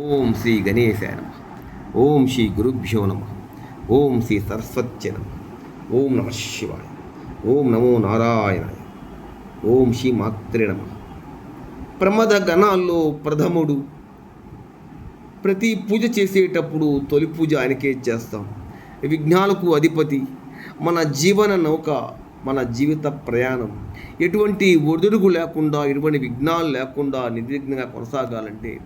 ఓం శ్రీ గణేశాయ నమ. ఓం శ్రీ గురుభ్యో నమ. ఓం శ్రీ సరస్వత్య నమ. ఓం నమ శివాయ. ఓం నమో నారాయణాయ. ఓం శ్రీ మాత్రే నమ. ప్రమద గణాల్లో ప్రథముడు. ప్రతి పూజ చేసేటప్పుడు తొలి పూజ ఆయనకే చేస్తాం. విఘ్నాలకు అధిపతి. మన జీవన నౌక, మన జీవిత ప్రయాణం ఎటువంటి ఒడిదుడుగు లేకుండా, ఎటువంటి విఘ్నాలు లేకుండా నిర్విఘ్నంగా కొనసాగాలంటే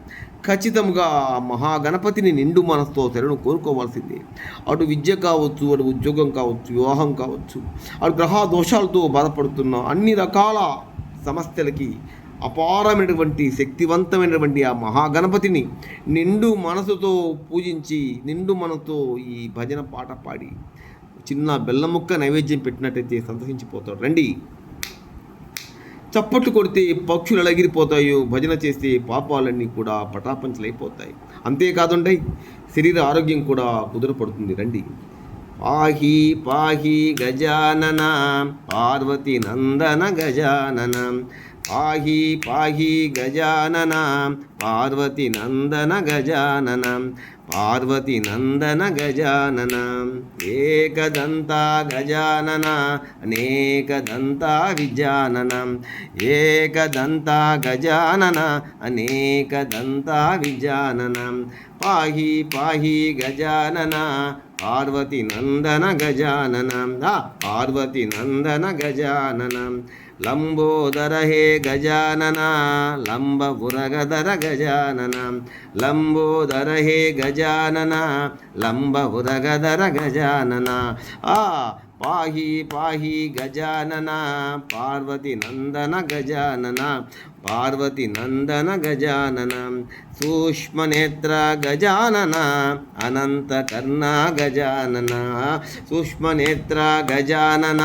ఖచ్చితంగా మహాగణపతిని నిండు మనసుతో శరణు కోరుకోవాల్సిందే. అటు విద్య కావచ్చు, అటు ఉద్యోగం కావచ్చు, వివాహం కావచ్చు, అటు గ్రహ దోషాలతో బాధపడుతున్న అన్ని రకాల సమస్యలకి అపారమైనటువంటి శక్తివంతమైనటువంటి ఆ మహాగణపతిని నిండు మనసుతో పూజించి, నిండు మనసుతో ఈ భజన పాట పాడి చిన్న బెల్లం ముక్క నైవేద్యం పెట్టినట్టయితే సంతోషించిపోతాడు. రండి. చప్పట్లు కొడితే పక్షులు ఎగిరిపోతాయో, భజన చేస్తే పాపాలన్నీ కూడా పటాపంచలైపోతాయి. అంతేకాదండి, శరీర ఆరోగ్యం కూడా కుదురపడుతుంది. రండి. పాహి పాహి గజానన పార్వతి నందన గజానన. పాహి పాహి గజానన పార్వతి నందన గజానన. పార్వతి నందన గజానన. ఏకదంతా గజానన అనేకదంతా విజానన. ఏకదంతా గజానన అనేకదంతా విజానన. పాహి పాహి గజానన పార్వతి నందన గజానన. పార్వతి నందన గజానన. లంబోదర హే గజానన లంబపురగదర గజానన. లంబోదర హే గజానన లంబపురగదర గజానన. పాహి పాహి గజానన పార్వతి నందన గజానన. పార్వతి నందన గజానన. సూక్ష్మనేత్ర గజానన అనంతకర్ణ గజానన. సూక్ష్మనేత్ర గజానన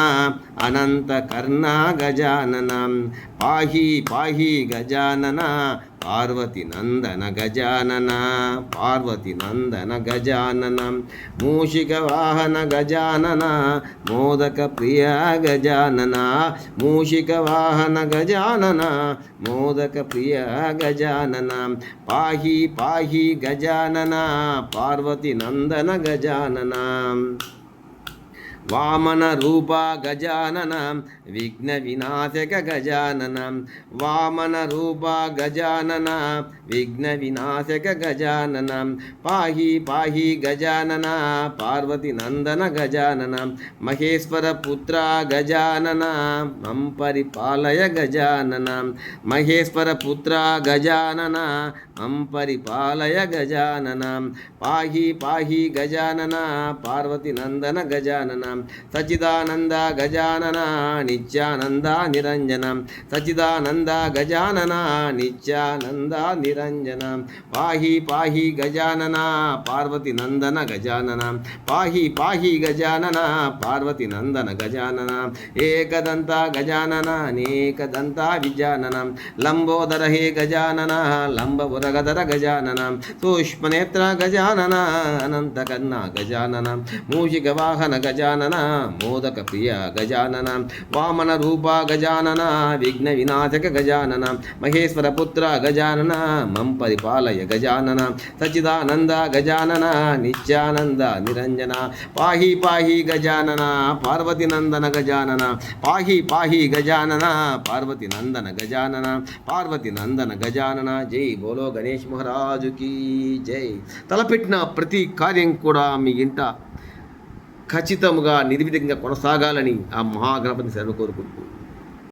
అనంతకర్ణ గజానన. పాహి పాహి గజానన పార్వతి నందన గజానన. పార్వతి నందన గజానన. మూషిక వాహన గజానన మోదక ప్రియ గజానన. మూషిక వాహన గజానన మోదక ప్రియ గజానన. పాహి పాహి గజానన పార్వతి నందన గజానన. వామన రూప గజానన విఘ్న వినాశక గజానన. వామన రూప గజానన విఘ్న వినాశక గజానన. పాహి పాహి గజానన పార్వతి నందన గజానన. మహేశ్వర పుత్ర గజానన మం పరిపాలయ గజానన. మహేశ్వర పుత్ర గజానన మం పరిపాలయ గజానన. పాహి పాహి గజానన పార్వతి నందన గజానన. సచిదానంద గజానన నిత్యానంద నిరంజన. సచిదానంద గజానన నిత్యానంద నిరంజన. పాహి పాహి గజానన పార్వతి నందన గజానన. పాహి పాహి గజానన పార్వతి నందన గజానన. ఏకదంత గజానన అనేకదంత విజానన. లంబోదర హే గజానన లంబపురగదర గజానన. సూక్ష్మనేత్ర గజానన అనంతకర్ణ గజానన. మూషిక వాహన గజానన మోదక ప్రియ గజానన. వామన రూప గజానన విఘ్న వినాశక గజానన. మహేశ్వర పుత్ర గజానన మం పరిపాలయ గజానన. సచిదానంద గజానన నిత్యానంద నిరంజన. పాహి పాహి గజానన పార్వతి నందన గజానన. పాహి పాహి గజానన పార్వతి నందన గజానన. పార్వతి నందన గజానన. జై బోలో గణేష్ మహారాజుకి జై. తలపెట్టిన ప్రతి కార్యం కూడా మీ ఇంట ఖచ్చితంగా నిర్విఘ్నంగా కొనసాగాలని ఆ మహాగణపతిని శరణు కోరుకుంటూ